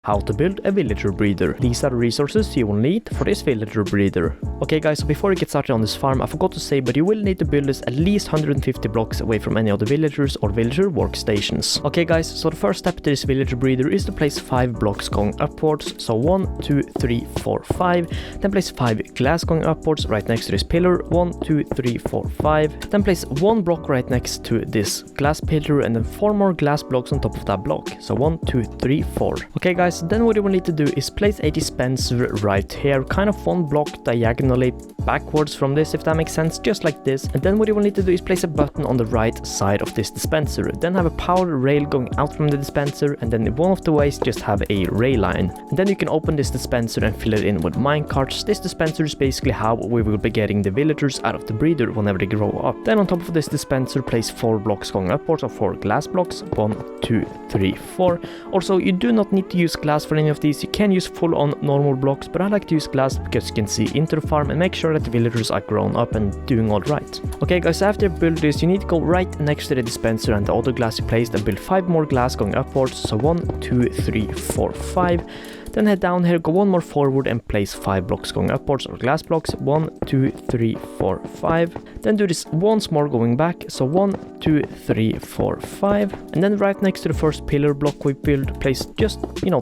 How to build a villager breeder. These are the resources you will need for this villager breeder. Okay guys, so before you get started on this farm, I forgot to say, but you will need to build this at least 150 blocks away from any other villagers or villager workstations. Okay guys, so the first step to this villager breeder is to place 5 blocks going upwards. So 1, 2, 3, 4, 5. Then place 5 glass going upwards right next to this pillar. 1, 2, 3, 4, 5. Then place 1 block right next to this glass pillar and then 4 more glass blocks on top of that block. So 1, 2, 3, 4. Okay guys, so then what you will need to do is place a dispenser right here, kind of 1 block diagonally backwards from this, if that makes sense, just like this. And then what you will need to do is place a button on the right side of this dispenser, then have a power rail going out from the dispenser, and then in one of the ways just have a rail line. And then you can open this dispenser and fill it in with minecarts. This dispenser is basically how we will be getting the villagers out of the breeder whenever they grow up. Then on top of this dispenser, place 4 blocks going upwards, or 4 glass blocks. 1, 2, 3, 4. Also, you do not need to use glass for any of these. You can use full on normal blocks, but I like to use glass because you can see into the farm and make sure that the villagers are grown up and doing all right. Okay guys, after you build this, you need to go right next to the dispenser and the other glass you placed and build 5 more glass going upwards. So 1, 2, 3, 4, 5. Then head down here, go 1 more forward and place 5 blocks going upwards, or glass blocks. 1, 2, 3, 4, 5. Then do this once more going back. So 1, 2, 3, 4, 5. And then right next to the first pillar block we built, place just,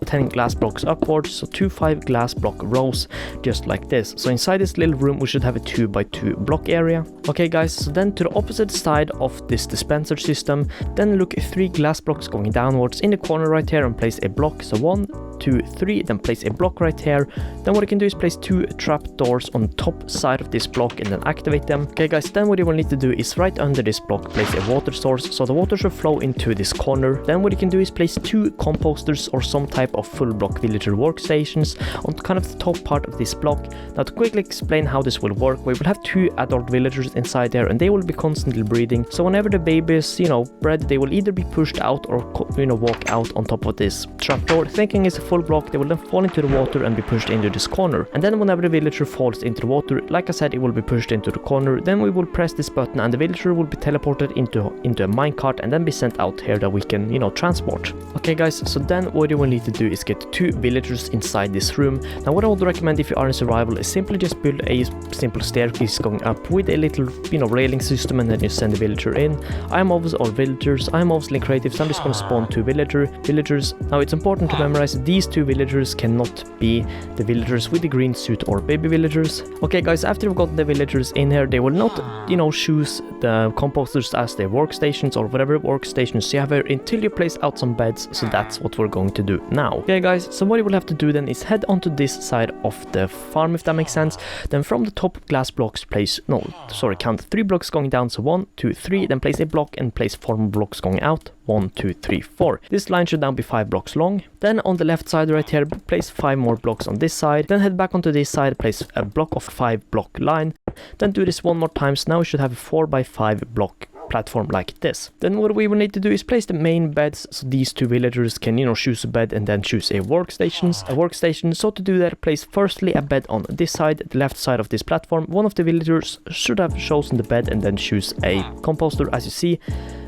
10 glass blocks upwards. So 2 5 glass block rows, just like this. So inside this little room, we should have a 2 by 2 block area. Okay guys, so then to the opposite side of this dispenser system, then look 3 glass blocks going downwards in the corner right here and place a block. So 1, 2, 3, then place a block right here. Then what you can do is place 2 trap doors on the top side of this block and then activate them. Okay guys, then what you will need to do is right under this block place a water source, so the water should flow into this corner. Then what you can do is place 2 composters or some type of full block villager workstations on kind of the top part of this block. Now to quickly explain how this will work, we will have 2 adult villagers inside there and they will be constantly breeding. So whenever the babies, bred, they will either be pushed out or walk out on top of this trapdoor. Thinking it's a full block, they will then fall into the water and be pushed into this corner. And then whenever the villager falls into the water, like I said, it will be pushed into the corner. Then we will press this button and the villager will be teleported into a minecart and then be sent out here that we can, transport. Okay guys, so then what you will need to do is get 2 villagers inside this room. Now what I would recommend if you are in survival is simply just build a simple staircase going up with a little, railing system, and then you send the villager in. I'm obviously creative, so I'm just going to spawn 2 villagers. Now it's important to memorize these 2 villagers cannot be the villagers with the green suit or baby villagers. Okay guys, after you've got the villagers in here, they will not, choose the composters as their workstations or whatever workstations you have here until you place out some beds. So that's what we're going to do now. Okay guys, so what you will have to do then is head onto this side of the farm, if that makes sense. Then from the top glass blocks count 3 blocks going down. So 1, 2, 3, then place a block and place 4 more blocks going out. 1, 2, 3, 4. This line should now be 5 blocks long. Then on the left side right here, place 5 more blocks on this side. Then head back onto this side, place a block of 5 block line. Then do this 1 more time. So now we should have a 4 by 5 block platform like this. Then what we will need to do is place the main beds, so these 2 villagers can choose a bed and then choose a workstation. So to do that, place firstly a bed on this side, the left side of this platform. One of the villagers should have chosen the bed and then choose a composter, as you see.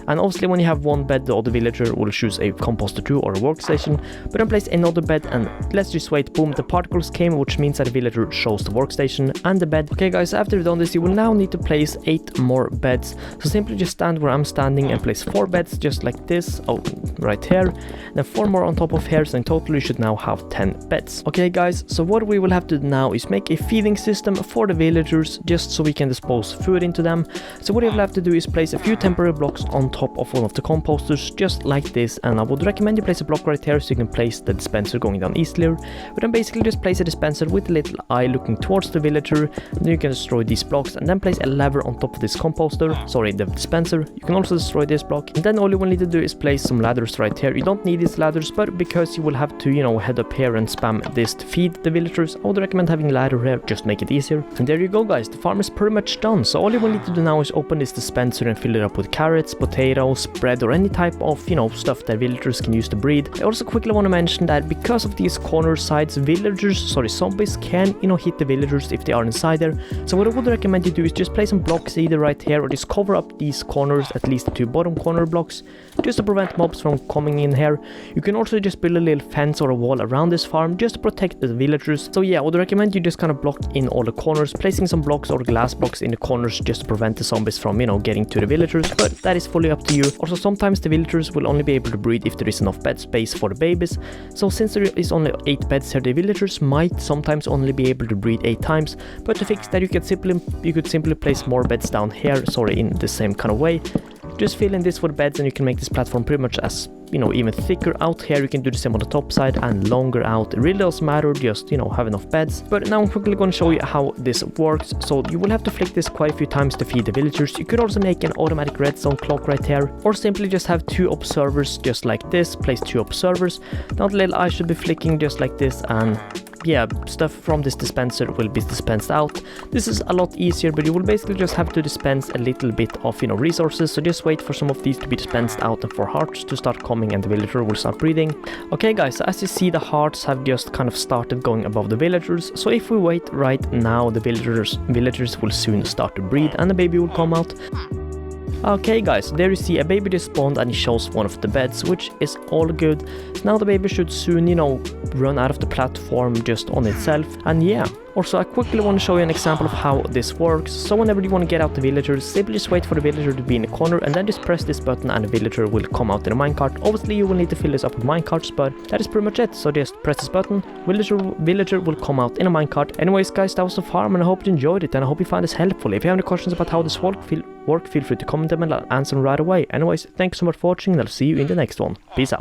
And obviously when you have 1 bed, the other villager will choose a composter 2 or a workstation. But then place another bed and let's just wait. Boom, the particles came, which means that the villager chose the workstation and the bed. Okay guys, after you've done this, you will now need to place 8 more beds. So simply just stand where I'm standing and place 4 beds just like this. Oh, right here. Then 4 more on top of here, so in total you should now have 10 beds. Okay guys, so what we will have to do now is make a feeding system for the villagers just so we can dispose food into them. So what you will have to do is place a few temporary blocks on top of one of the composters just like this, and I would recommend you place a block right here so you can place the dispenser going down easier. But then basically just place a dispenser with a little eye looking towards the villager. Then you can destroy these blocks and then place a lever on top of this the dispenser. You can also destroy this block, and then all you will need to do is place some ladders right here. You don't need these ladders, but because you will have to head up here and spam this to feed the villagers, I would recommend having a ladder here, just make it easier. And there you go guys, the farm is pretty much done. So all you will need to do now is open this dispenser and fill it up with carrots, potatoes, potatoes, bread, or any type of, you know, stuff that villagers can use to breed. I also quickly want to mention that because of these corner sides, zombies can, you know, hit the villagers if they are inside there. So what I would recommend you do is just place some blocks either right here or just cover up these corners, at least the 2 bottom corner blocks, just to prevent mobs from coming in here. You can also just build a little fence or a wall around this farm just to protect the villagers. So yeah, I would recommend you just kind of block in all the corners, placing some blocks or glass blocks in the corners just to prevent the zombies from, you know, getting to the villagers, but that is fully up to you. Also, sometimes the villagers will only be able to breed if there is enough bed space for the babies. So since there is only 8 beds here, the villagers might sometimes only be able to breed 8 times, but to fix that you could simply place more beds down here, in the same kind of way. Just fill in this with beds and you can make this platform pretty much as, you know, even thicker out here. You can do the same on the top side and longer out. It really doesn't matter, just, you know, have enough beds. But now I'm quickly going to show you how this works. So you will have to flick this quite a few times to feed the villagers. You could also make an automatic redstone clock right here, or simply just have 2 observers just like this. Place 2 observers. Now the little eye should be flicking just like this, and yeah, stuff from this dispenser will be dispensed out. This is a lot easier, but you will basically just have to dispense a little bit of, you know, resources. So just wait for some of these to be dispensed out and for hearts to start coming, and the villager will start breeding. Okay guys, so as you see, the hearts have just kind of started going above the villagers. So if we wait right now, the villagers will soon start to breed and the baby will come out. Okay guys, there you see a baby just spawned and it shows one of the beds, which is all good. So now the baby should soon, you know, run out of the platform just on itself. And yeah, also I quickly want to show you an example of how this works. So whenever you want to get out the villagers, simply just wait for the villager to be in the corner and then just press this button and the villager will come out in a minecart. Obviously you will need to fill this up with minecarts, but that is pretty much it. So just press this button, villager will come out in a minecart. Anyways guys, that was the farm and I hope you enjoyed it and I hope you found this helpful. If you have any questions about how this works, feel free to comment them and I'll answer them right away. Anyways, thanks so much for watching and I'll see you in the next one. Peace out.